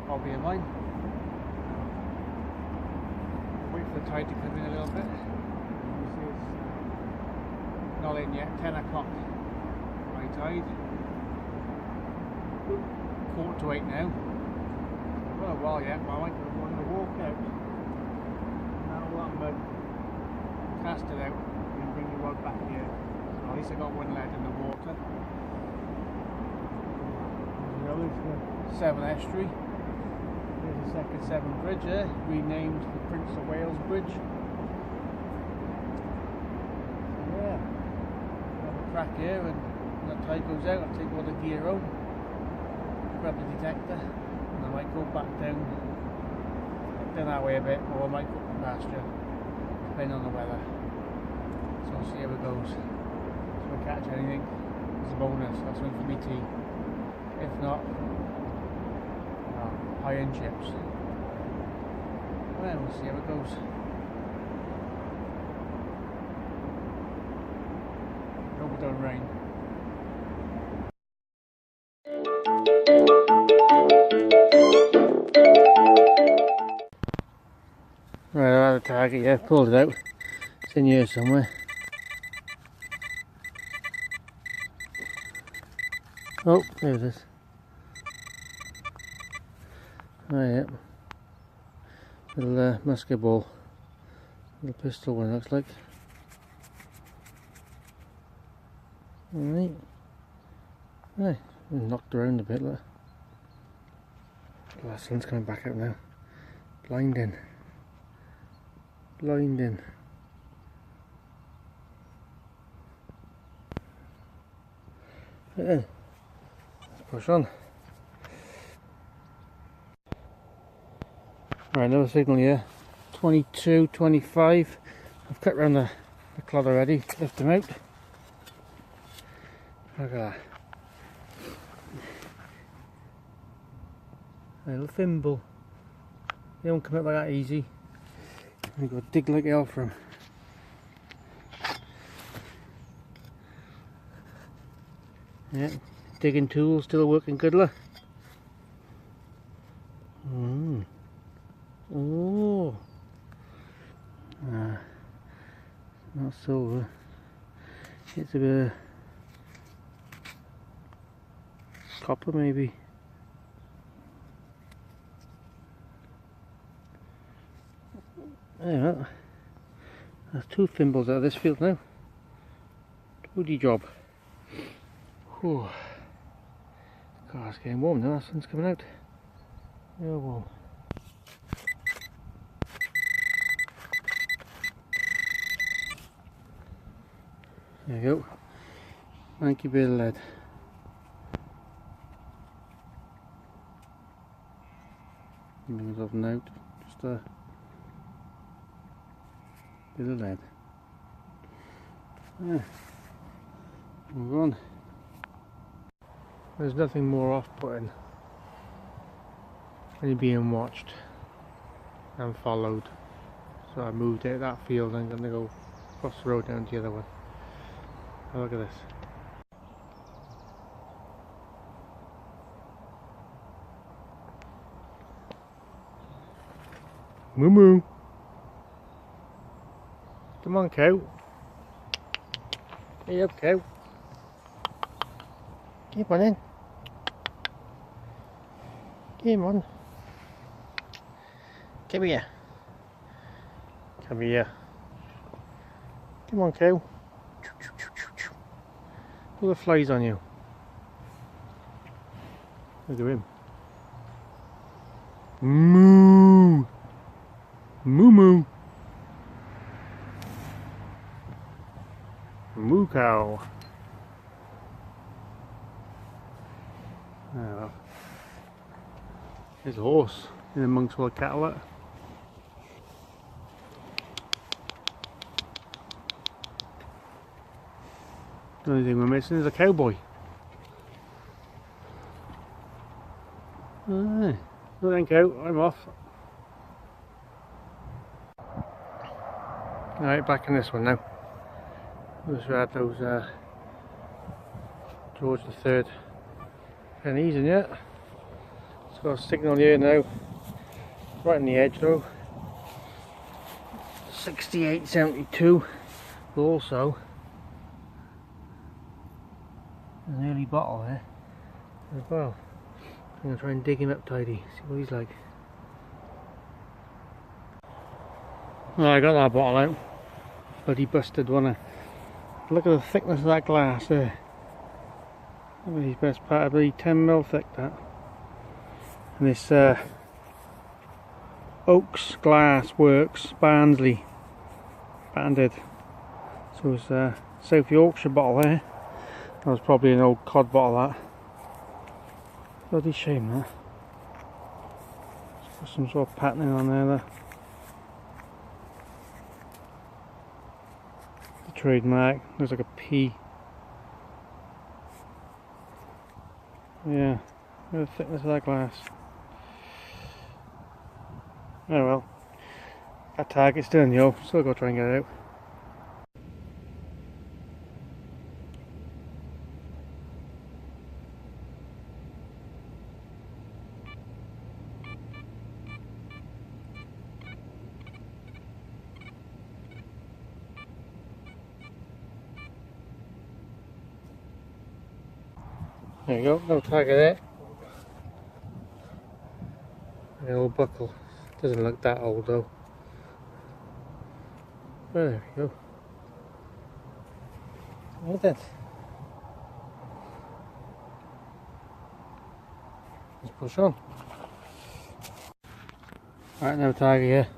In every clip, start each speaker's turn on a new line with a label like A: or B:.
A: hobby of mine. Wait for the tide to come in a little bit. You see it's not in yet, 10 o'clock high tide. 7:45 now. Not a while yet, but I might want to walk out. Now I'm cast it out and bring the rod back here. So at least I got one lead in the water. There's 7 estuary. There's the second Severn Bridge there, renamed the Prince of Wales Bridge. So yeah, have a crack here, and when the tide goes out I'll take all the gear home, grab the detector, and I might go back down that way a bit, or I might go up the pasture, depending on the weather. So I'll see how it goes. If I catch anything, it's a bonus, that's one for me tea. If not, high-end chips. Well, we'll see how it goes. Hope it don't rain. Right, I have a target, yeah, pulled it out. It's in here somewhere. Oh, there it is. Oh yeah, little musket ball, little pistol one looks like. Alright, right, knocked around a bit. Look, oh, the sun's coming back out now. Blinding, blinding. Right then, let's push on. Right, another signal here, 22, 25. I've cut round the clod already, lift them out. Look at that. A little thimble. They don't come out like that easy. You've got to dig like hell for them. Yeah, digging tools still working good, look. Oh, not silver. It's a bit of copper maybe. Yeah, that's 2 thimbles out of this field now. Woody job. Whew. God, it's getting warm now. The sun's coming out. Real warm. There you go. Thank you, bit of lead. Bring it up and out. Just a bit of lead. Yeah. Move on. There's nothing more off-putting than being watched and followed. So I moved out that field and I'm going to go across the road down to the other one. Oh, look at this. Moo moo. Come on, cow. Hey up, cow. Keep on in. Come on. Come here. Come here. Come on, cow. All the flies on you. Look at him. Moo. Moo moo. Moo cow. Oh. There's a horse in amongst all the cattle. The only thing we're missing is a cowboy. Well then, cow, I'm off. Alright, back in this one now. Just had those George III pennies in yet. So signal here now, right on the edge though. 68.72. Also an early bottle there as well. I'm going to try and dig him up tidy, see what he's like. Well, I got that bottle out. Bloody busted one. Look at the thickness of that glass there. His best part of the 10mm thick that. And this Oaks Glass Works Barnsley banded. So it's a South Yorkshire bottle there. That was probably an old cod bottle that. Bloody shame that. Got some sort of patterning on there. The trademark looks like a P. Yeah, look at the thickness of that glass. Oh well, that target's still in the hole, still got to try and get it out. There you go, no target there. An old buckle. Doesn't look that old though. Well, there we go. Look at that. Let's push on. Right, no target here.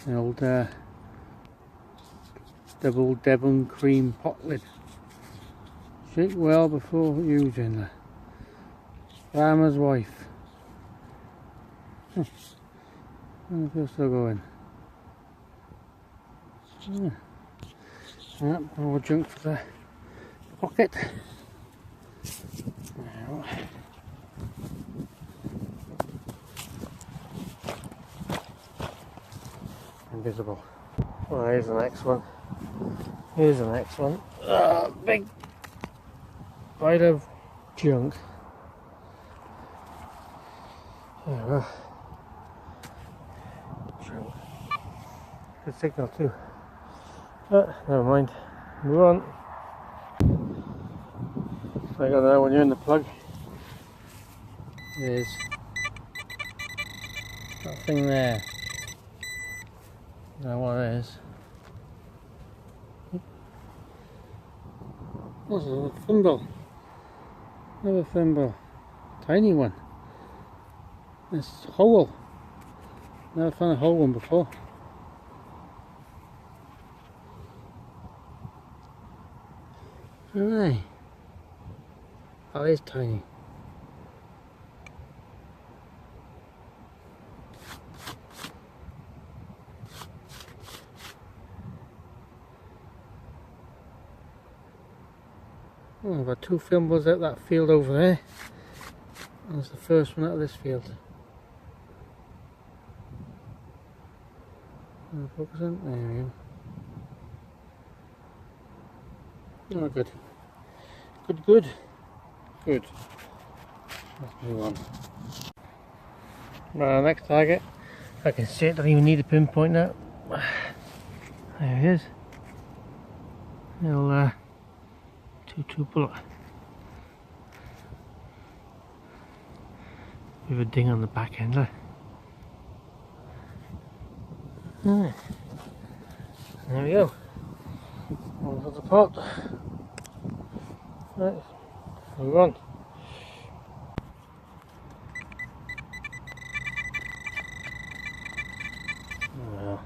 A: An old double Devon cream pot lid. Shake well before using the farmer's wife. And if you're still going. Yeah, more junk for the pocket. Now. Invisible. Well, here's the next one. Here's the next one. Big bite of junk. There we go. Junk. Good signal too. Never mind. Move on. I got that when you're in the plug. There's that thing there. I don't know what it is. What's a little thimble? Another thimble. Tiny one. This hole. Never found a whole one before. Alright. Oh, it is tiny. Oh, I've got two thimbles out that field over there. That's the first one out of this field. Focus on. There we go. Oh, good. Good. Let's move on. Right, next target. I can see it, don't even need a pinpoint now. There it is. Little 2-2 bullet. With a ding on the back end there. Right. There we go. One for the pot. Right, move on. Well,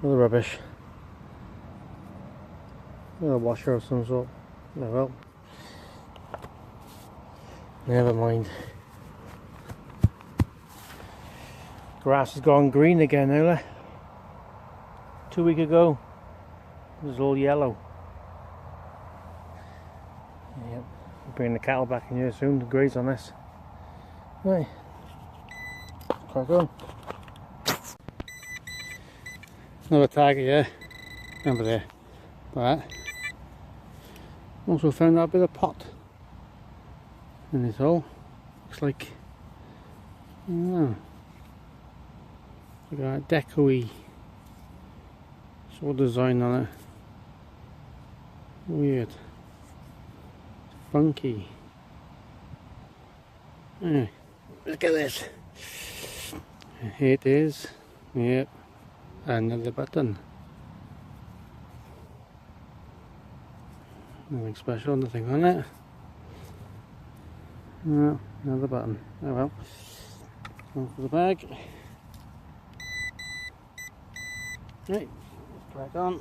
A: another rubbish. A washer of some sort. Oh well. Never mind. Grass has gone green again now. 2 weeks ago it was all yellow. Yep. We'll bring the cattle back in here soon to graze on this. Right. Crack on. Another target, yeah. Over there. Like that. Also found that bit of pot in this hole. Looks like, like a deco-y sort of design on it. Weird. Funky. Anyway, look at this. Here it is. Yep. Another button. Nothing special, nothing on it. No, another button. Oh well. One for the bag. Right, crack on.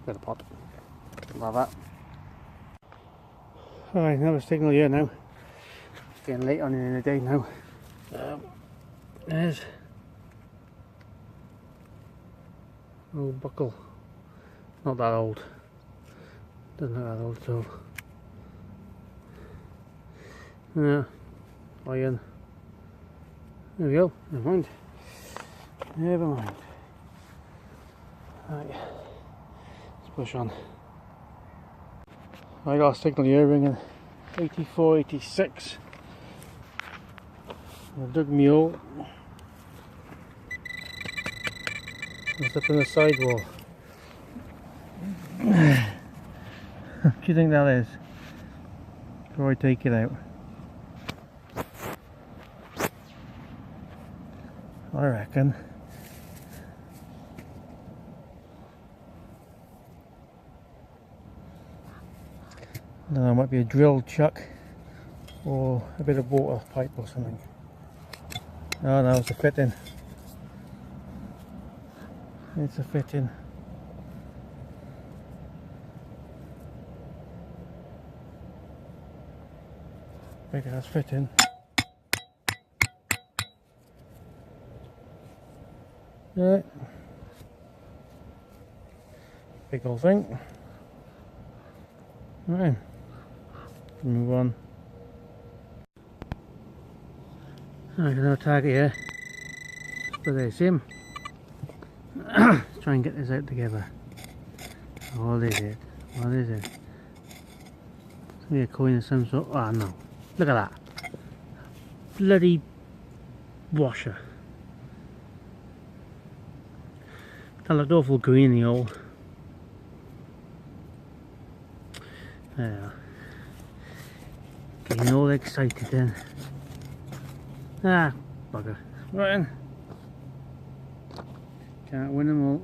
A: Bit of pot. Love that. Alright, another signal here now. It's getting late on in the day now. There's old buckle. Not that old. Doesn't look that old at all. Yeah, iron. There we go. Never mind. Never mind. Right, let's push on. I got a signal here ringing 84, 86. I dug me hole. It's up in the sidewall. What do you think that is? Before I take it out. I reckon. I don't know, it might be a drill chuck or a bit of water pipe or something. Oh no, it's a fitting. It's a fitting. Big ass fitting. Yeah. Big old thing. Right. Move on. Alright, another target here. But there's him. Let's try and get this out together. What is it? What is it? It's maybe a coin of some sort. Oh no. Look at that. Bloody washer. That looked awful green in the hole. There. Getting all excited then. Ah, bugger. Right then. Can't win them all.